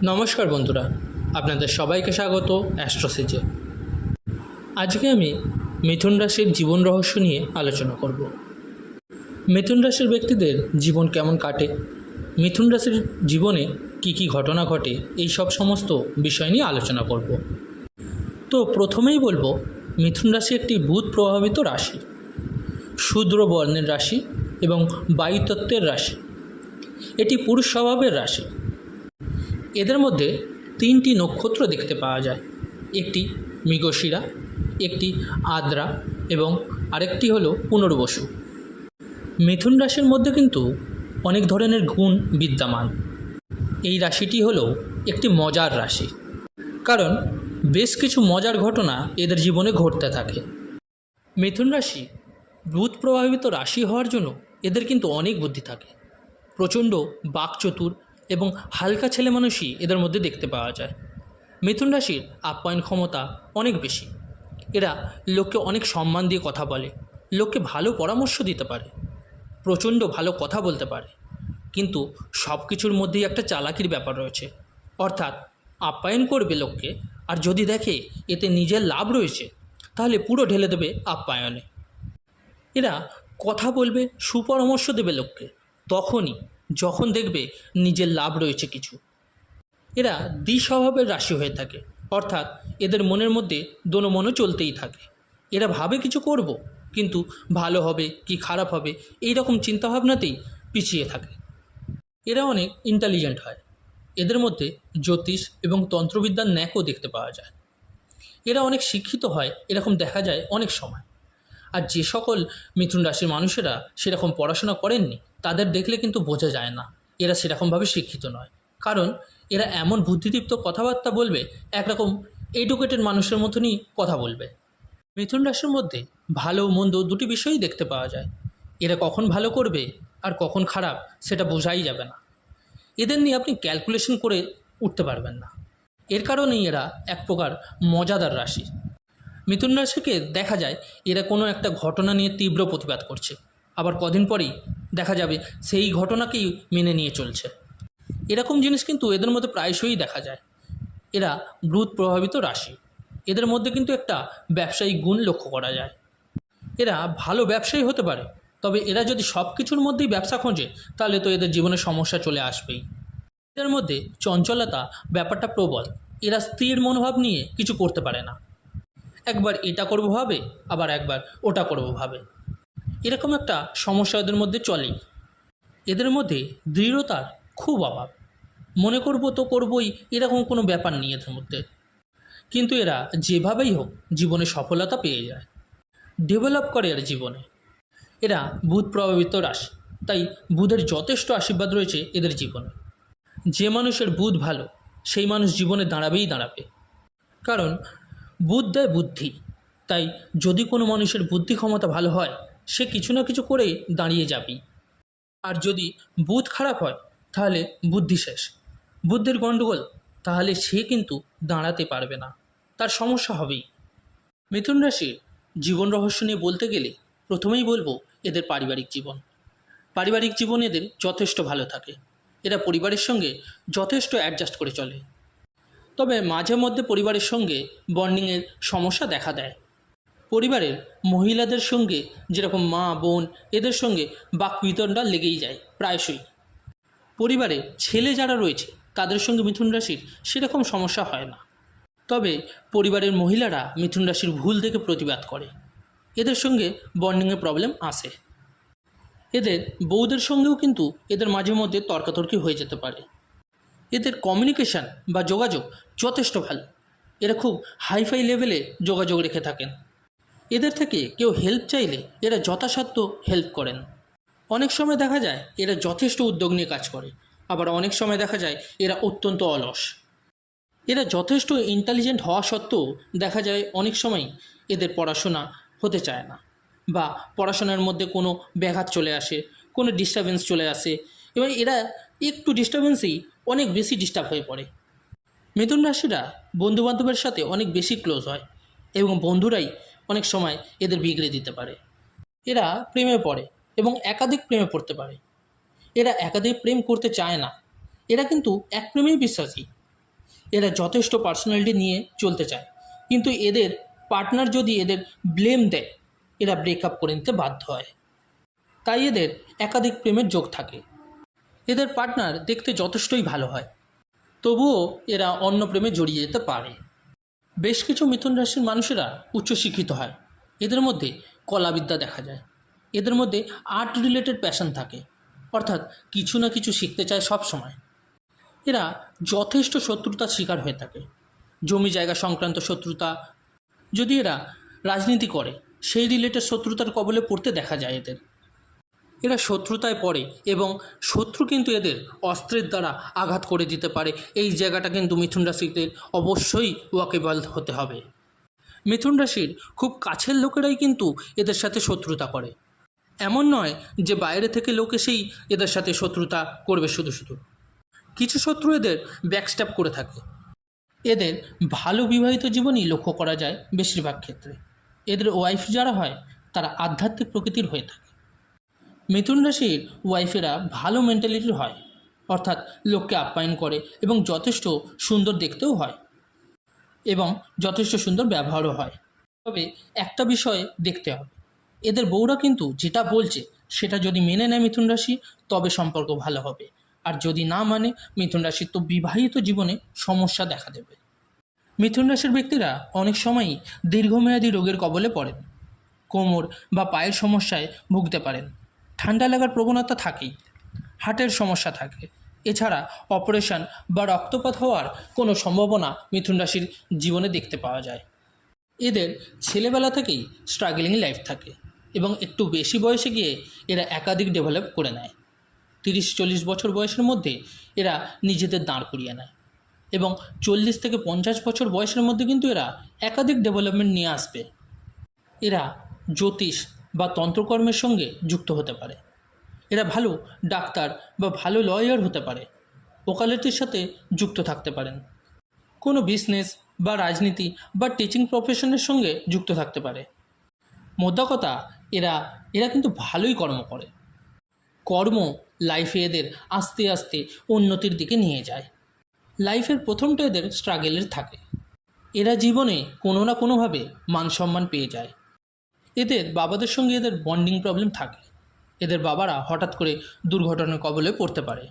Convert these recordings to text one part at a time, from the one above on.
নমস্কার বন্ধুরা, আপনাদের সবাইকে স্বাগত অ্যাস্ট্রোসিজে। আজকে আমি মিথুন রাশির জীবন রহস্য নিয়ে আলোচনা করব। মিথুন রাশির ব্যক্তিদের জীবন কেমন কাটে, মিথুন রাশির জীবনে কি কি ঘটনা ঘটে, এই সব সমস্ত বিষয় নিয়ে আলোচনা করব। তো প্রথমেই বলবো, মিথুন রাশি একটি বুধ প্রভাবিত রাশি, শূদ্র বর্ণের রাশি এবং বায়ুতত্ত্বের রাশি। এটি পুরুষ স্বভাবের রাশি। এদের মধ্যে তিনটি নক্ষত্র দেখতে পাওয়া যায়, একটি মৃগশিরা, একটি আদ্রা এবং আরেকটি হলো পুনর্বসু। মিথুন রাশির মধ্যে কিন্তু অনেক ধরনের গুণ বিদ্যমান। এই রাশিটি হলো একটি মজার রাশি, কারণ বেশ কিছু মজার ঘটনা এদের জীবনে ঘটতে থাকে। মিথুন রাশি বুধ প্রভাবিত রাশি হওয়ার জন্য এদের কিন্তু অনেক বুদ্ধি থাকে, প্রচণ্ড বাকচতুর এবং হালকা ছেলে মানুষই এদের মধ্যে দেখতে পাওয়া যায়। মিথুন রাশির আপ্যায়ন ক্ষমতা অনেক বেশি। এরা লোককে অনেক সম্মান দিয়ে কথা বলে, লোককে ভালো পরামর্শ দিতে পারে, প্রচণ্ড ভালো কথা বলতে পারে। কিন্তু সব কিছুর মধ্যেই একটা চালাকির ব্যাপার রয়েছে, অর্থাৎ আপ্যায়ন করবে লোককে, আর যদি দেখে এতে নিজের লাভ রয়েছে তাহলে পুরো ঢেলে দেবে আপ্যায়নে। এরা কথা বলবে, সুপরামর্শ দেবে লোককে তখনই যখন দেখবে নিজের লাভ রয়েছে কিছু। এরা দ্বিস্বভাবের রাশি হয়ে থাকে, অর্থাৎ এদের মনের মধ্যে দোনো মনও চলতেই থাকে। এরা ভাবে কিছু করব, কিন্তু ভালো হবে কি খারাপ হবে এই রকম চিন্তাভাবনাতেই পিছিয়ে থাকে। এরা অনেক ইন্টেলিজেন্ট হয়। এদের মধ্যে জ্যোতিষ এবং তন্ত্রবিদ্যার ন্যাকও দেখতে পাওয়া যায়। এরা অনেক শিক্ষিত হয়, এরকম দেখা যায় অনেক সময়। আর যে সকল মিথুন রাশির মানুষেরা সেরকম পড়াশোনা করেননি তাদের দেখলে কিন্তু বোঝা যায় না এরা সেরকমভাবে শিক্ষিত নয়, কারণ এরা এমন বুদ্ধিদীপ্ত কথাবার্তা বলবে, একরকম এডুকেটেড মানুষের মতনই কথা বলবে। মিথুন রাশির মধ্যে ভালো মন্দ দুটি বিষয়ই দেখতে পাওয়া যায়। এরা কখন ভালো করবে আর কখন খারাপ সেটা বোঝাই যাবে না। এদের নিয়ে আপনি ক্যালকুলেশন করে উঠতে পারবেন না। এর কারণেই এরা এক প্রকার মজাদার রাশি। মিথুন রাশিকে দেখা যায় এরা কোনো একটা ঘটনা নিয়ে তীব্র প্রতিবাদ করছে, আবার কদিন পরেই দেখা যাবে সেই ঘটনাকেই মেনে নিয়ে চলছে। এরকম জিনিস কিন্তু এদের মধ্যে প্রায়শই দেখা যায়। এরা বুধ প্রভাবিত রাশি। এদের মধ্যে কিন্তু একটা ব্যবসায়িক গুণ লক্ষ্য করা যায়। এরা ভালো ব্যবসায়ী হতে পারে, তবে এরা যদি সব কিছুর মধ্যেই ব্যবসা খোঁজে তাহলে তো এদের জীবনে সমস্যা চলে আসবেই। এদের মধ্যে চঞ্চলতা ব্যাপারটা প্রবল। এরা স্থির মনোভাব নিয়ে কিছু করতে পারে না, একবার এটা করবো ভাবে, আবার একবার ওটা করবো ভাবে। এরকম একটা সমস্যা এদের মধ্যে চলেই। এদের মধ্যে দৃঢ়তার খুব অভাব। মনে করবো তো করবই, এরকম কোনো ব্যাপার নেই এদের মধ্যে। কিন্তু এরা যেভাবেই হোক জীবনে সফলতা পেয়ে যায়, ডেভেলপ করে এর জীবনে। এরা বুধ প্রভাবিত রাশি, তাই বুধের যথেষ্ট আশীর্বাদ রয়েছে এদের জীবনে। যে মানুষের বুধ ভালো সেই মানুষ জীবনে দাঁড়াবেই দাঁড়াবে, কারণ বুধ দেয় বুদ্ধি। তাই যদি কোনো মানুষের বুদ্ধি ক্ষমতা ভালো হয় সে কিছু না কিছু করে দাঁড়িয়ে যাবেই। আর যদি বুধ খারাপ হয় তাহলে বুদ্ধি শেষ, বুদ্ধির গণ্ডগোল, তাহলে সে কিন্তু দাঁড়াতে পারবে না, তার সমস্যা হবেই। মিথুন রাশির জীবন রহস্য নিয়ে বলতে গেলে প্রথমেই বলবো এদের পারিবারিক জীবন। পারিবারিক জীবন এদের যথেষ্ট ভালো থাকে। এরা পরিবারের সঙ্গে যথেষ্ট অ্যাডজাস্ট করে চলে, তবে মাঝে মধ্যে পরিবারের সঙ্গে বন্ডিংয়ের সমস্যা দেখা দেয়। পরিবারের মহিলাদের সঙ্গে, যেরকম মা বোন, এদের সঙ্গে বাকবিতণ্ডা লেগেই যায় প্রায়শই। পরিবারে ছেলে যারা রয়েছে তাদের সঙ্গে মিথুন রাশির সেরকম সমস্যা হয় না, তবে পরিবারের মহিলারা মিথুন রাশির ভুল থেকে প্রতিবাদ করে, এদের সঙ্গে বন্ডিংয়ের প্রবলেম আসে। এদের বউদের সঙ্গেও কিন্তু এদের মাঝে মধ্যে তর্কাতর্কি হয়ে যেতে পারে। এদের কমিউনিকেশান বা যোগাযোগ যথেষ্ট ভালো। এরা খুব হাইফাই লেভেলে যোগাযোগ রেখে থাকেন। এদের থেকে কেউ হেল্প চাইলে এরা যথাসাধ্য হেল্প করেন। অনেক সময় দেখা যায় এরা যথেষ্ট উদ্যোগ নিয়ে কাজ করে, আবার অনেক সময় দেখা যায় এরা অত্যন্ত অলস। এরা যথেষ্ট ইন্টেলিজেন্ট হওয়া সত্ত্বেও দেখা যায় অনেক সময় এদের পড়াশোনা হতে চায় না, বা পড়াশোনার মধ্যে কোনো ব্যাঘাত চলে আসে, কোনো ডিস্টারবেন্স চলে আসে, এবং এরা একটু ডিস্টারবেন্সেই অনেক বেশি ডিস্টার্ব হয়ে পড়ে। মিথুন রাশিরা বন্ধুবান্ধবের সাথে অনেক বেশি ক্লোজ হয়, এবং বন্ধুরাই অনেক সময় এদের বিগড়ে দিতে পারে। এরা প্রেমে পড়ে এবং একাধিক প্রেমে পড়তে পারে। এরা একাধিক প্রেম করতে চায় না, এরা কিন্তু এক প্রেমেই বিশ্বাসী। এরা যথেষ্ট পার্সোনালিটি নিয়ে চলতে চায়, কিন্তু এদের পার্টনার যদি এদের ব্লেম দেয় এরা ব্রেকআপ করে নিতে বাধ্য হয়। তাই এদের একাধিক প্রেমের যোগ থাকে। এদের পার্টনার দেখতে যথেষ্টই ভালো হয়, তবুও এরা অন্য প্রেমে জড়িয়ে যেতে পারে। বেশ কিছু মিথুন রাশির মানুষেরা উচ্চশিক্ষিত হয়, এদের মধ্যে কলাবিদ্যা দেখা যায়। এদের মধ্যে আর্ট রিলেটেড প্যাশন থাকে, অর্থাৎ কিছু না কিছু শিখতে চায় সব সময়। এরা যথেষ্ট শত্রুতার শিকার হয়ে থাকে, জমি জায়গা সংক্রান্ত শত্রুতা। যদি এরা রাজনীতি করে সেই রিলেটেড শত্রুতার কবলে পড়তে দেখা যায় এদের। এরা শত্রুতায় পড়ে এবং শত্রু কিন্তু এদের অস্ত্রের দ্বারা আঘাত করে দিতে পারে। এই জায়গাটা কিন্তু মিথুন রাশিদের অবশ্যই ওয়াকেবল হতে হবে। মিথুন রাশির খুব কাছের লোকেরাই কিন্তু এদের সাথে শত্রুতা করে। এমন নয় যে বাইরে থেকে লোক এসেই এদের সাথে শত্রুতা করবে শুধু শুধু। কিছু শত্রু এদের ব্যাকস্ট্যাপ করে থাকে। এদের ভালো বিবাহিত জীবনই লক্ষ্য করা যায় বেশিরভাগ ক্ষেত্রে। এদের ওয়াইফ যারা হয় তারা আধ্যাত্মিক প্রকৃতির হয়ে থাকে। মিথুন রাশির ওয়াইফেরা ভালো মেন্টালিটির হয়, অর্থাৎ লোককে আপ্যায়ন করে এবং যথেষ্ট সুন্দর দেখতেও হয় এবং যথেষ্ট সুন্দর ব্যবহারও হয়। তবে একটা বিষয় দেখতে হবে, এদের বউরা কিন্তু যেটা বলছে সেটা যদি মেনে নেয় মিথুন রাশি, তবে সম্পর্ক ভালো হবে। আর যদি না মানে, মিথুন রাশির তো বিবাহিত জীবনে সমস্যা দেখা দেবে। মিথুন রাশির ব্যক্তিরা অনেক সময়ই দীর্ঘমেয়াদী রোগের কবলে পড়েন। কোমর বা পায়ের সমস্যায় ভুগতে পারেন। ঠান্ডা লাগার প্রবণতা থাকেই। হার্টের সমস্যা থাকে। এছাড়া অপারেশন বা রক্তপাত হওয়ার কোনো সম্ভাবনা মিথুন রাশির জীবনে দেখতে পাওয়া যায়। এদের ছেলেবেলা থেকেই স্ট্রাগলিং লাইফ থাকে এবং একটু বেশি বয়সে গিয়ে এরা একাধিক ডেভেলপ করে নেয়। 30-40 বছর বয়সের মধ্যে এরা নিজেদের দাঁড় করিয়ে নেয় এবং 40 থেকে 50 বছর বয়সের মধ্যে কিন্তু এরা একাধিক ডেভেলপমেন্ট নিয়ে আসবে। এরা জ্যোতিষ বা তন্ত্রকর্মের সঙ্গে যুক্ত হতে পারে। এরা ভালো ডাক্তার বা ভালো লয়ার হতে পারে। ওকালতির সাথে যুক্ত থাকতে পারেন। কোনো বিজনেস বা রাজনীতি বা টিচিং প্রফেশনের সঙ্গে যুক্ত থাকতে পারে। মোদ্দা কথা, এরা কিন্তু ভালোই কর্ম করে। কর্ম লাইফে এদের আস্তে আস্তে উন্নতির দিকে নিয়ে যায়। লাইফের প্রথমটা এদের স্ট্রাগলের থাকে। এরা জীবনে কোনো না কোনোভাবে মান সম্মান পেয়ে যায়। এদের বাবাদের সঙ্গে এদের বন্ডিং প্রবলেম থাকে। এদের বাবারা হঠাৎ করে দুর্ঘটনার কবলে পড়তে পারে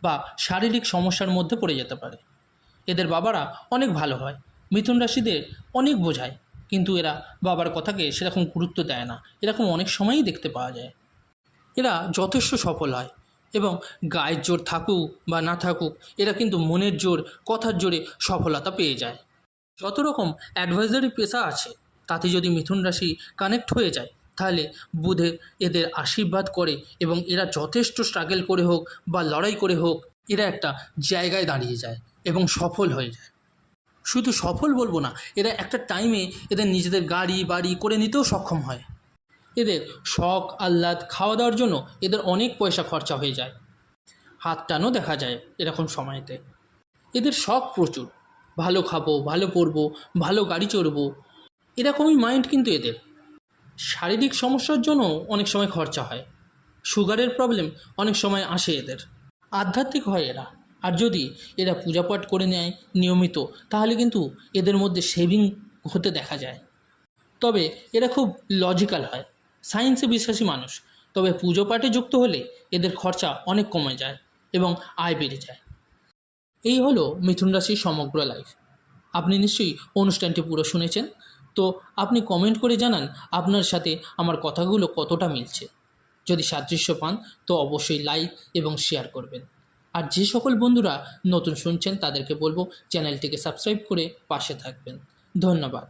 বা শারীরিক সমস্যার মধ্যে পড়ে যেতে পারে। এদের বাবারা অনেক ভালো হয়, মিথুন রাশিদের অনেক বোঝায়, কিন্তু এরা বাবার কথাকে সেরকম গুরুত্ব দেয় না। এরকম অনেক সময়ই দেখতে পাওয়া যায়। এরা যথেষ্ট সফল হয় এবং গায়ের জোর থাকুক বা না থাকুক, এরা কিন্তু মনের জোর, কথার জোরে সফলতা পেয়ে যায়। যত রকম অ্যাডভাইজারি পেশা আছে তাতে যদি মিথুন রাশি কানেক্ট হয়ে যায়, তাহলে বুধে এদের আশীর্বাদ করে এবং এরা যথেষ্ট স্ট্রাগল করে হোক বা লড়াই করে হোক, এরা একটা জায়গায় দাঁড়িয়ে যায় এবং সফল হয়ে যায়। শুধু সফল বলবো না, এরা একটা টাইমে এদের নিজেদের গাড়ি বাড়ি করে নিতেও সক্ষম হয়। এদের শখ আহ্লাদ খাওয়া দাওয়ার জন্য এদের অনেক পয়সা খরচা হয়ে যায়। হাত টানও দেখা যায় এরকম সময়তে। এদের শখ প্রচুর, ভালো খাবো, ভালো পরবো, ভালো গাড়ি চড়বো, এরকমই মাইন্ড কিন্তু এদের। শারীরিক সমস্যার জন্য অনেক সময় খরচা হয়। সুগারের প্রবলেম অনেক সময় আসে এদের। আধ্যাত্মিক হয় এরা। আর যদি এরা পূজাপাঠ করে নেয় নিয়মিত, তাহলে কিন্তু এদের মধ্যে সেভিং হতে দেখা যায়। তবে এরা খুব লজিক্যাল হয়, সায়েন্সে বিশ্বাসী মানুষ। তবে পুজো পাঠে যুক্ত হলে এদের খরচা অনেক কমে যায় এবং আয় বেড়ে যায়। এই হলো মিথুন রাশির সমগ্র লাইফ। আপনি নিশ্চয়ই অনুষ্ঠানটি পুরো শুনেছেন। তো আপনি কমেন্ট করে জানান আপনার সাথে আমার কথাগুলো কতটা মিলছে। যদি সাদৃশ্য পান তো অবশ্যই লাইক এবং শেয়ার করবেন। আর যে সকল বন্ধুরা নতুন শুনছেন তাদেরকে বলবো চ্যানেলটিকে সাবস্ক্রাইব করে পাশে থাকবেন। ধন্যবাদ।